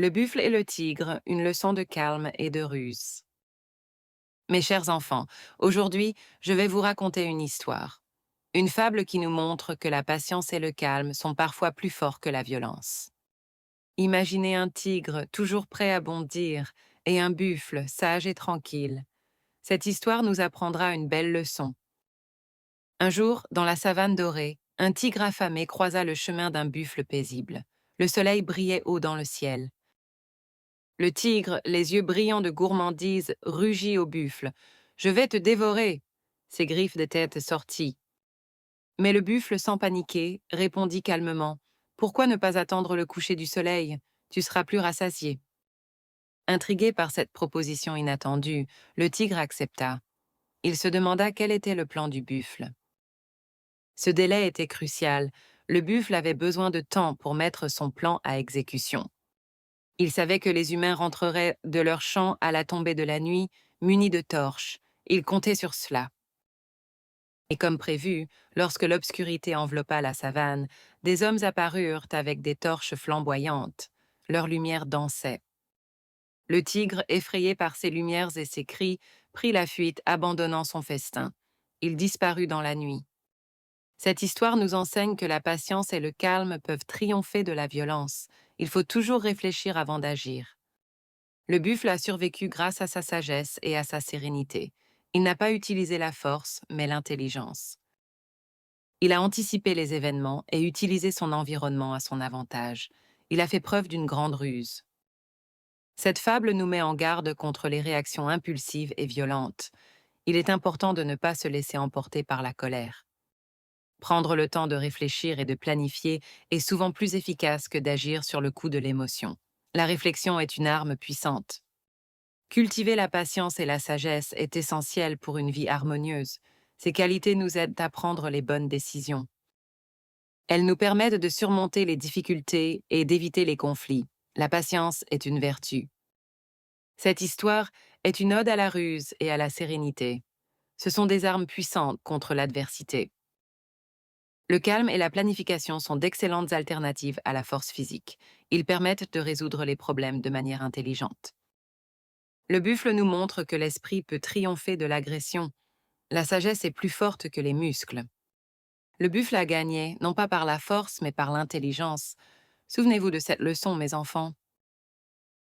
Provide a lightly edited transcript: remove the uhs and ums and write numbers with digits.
Le buffle et le tigre, une leçon de calme et de ruse. Mes chers enfants, aujourd'hui, je vais vous raconter une histoire. Une fable qui nous montre que la patience et le calme sont parfois plus forts que la violence. Imaginez un tigre toujours prêt à bondir et un buffle sage et tranquille. Cette histoire nous apprendra une belle leçon. Un jour, dans la savane dorée, un tigre affamé croisa le chemin d'un buffle paisible. Le soleil brillait haut dans le ciel. Le tigre, les yeux brillants de gourmandise, rugit au buffle. Je vais te dévorer. Ses griffes de tête sorties. Mais le buffle, sans paniquer, répondit calmement. Pourquoi ne pas attendre le coucher du soleil? Tu seras plus rassasié. Intrigué par cette proposition inattendue, le tigre accepta. Il se demanda quel était le plan du buffle. Ce délai était crucial. Le buffle avait besoin de temps pour mettre son plan à exécution. Il savait que les humains rentreraient de leur champ à la tombée de la nuit, munis de torches. Il comptait sur cela. Et comme prévu, lorsque l'obscurité enveloppa la savane, des hommes apparurent avec des torches flamboyantes. Leur lumière dansait. Le tigre, effrayé par ces lumières et ces cris, prit la fuite, abandonnant son festin. Il disparut dans la nuit. Cette histoire nous enseigne que la patience et le calme peuvent triompher de la violence. Il faut toujours réfléchir avant d'agir. Le buffle a survécu grâce à sa sagesse et à sa sérénité. Il n'a pas utilisé la force, mais l'intelligence. Il a anticipé les événements et utilisé son environnement à son avantage. Il a fait preuve d'une grande ruse. Cette fable nous met en garde contre les réactions impulsives et violentes. Il est important de ne pas se laisser emporter par la colère. Prendre le temps de réfléchir et de planifier est souvent plus efficace que d'agir sur le coup de l'émotion. La réflexion est une arme puissante. Cultiver la patience et la sagesse est essentiel pour une vie harmonieuse. Ces qualités nous aident à prendre les bonnes décisions. Elles nous permettent de surmonter les difficultés et d'éviter les conflits. La patience est une vertu. Cette histoire est une ode à la ruse et à la sérénité. Ce sont des armes puissantes contre l'adversité. Le calme et la planification sont d'excellentes alternatives à la force physique. Ils permettent de résoudre les problèmes de manière intelligente. Le buffle nous montre que l'esprit peut triompher de l'agression. La sagesse est plus forte que les muscles. Le buffle a gagné, non pas par la force, mais par l'intelligence. Souvenez-vous de cette leçon, mes enfants.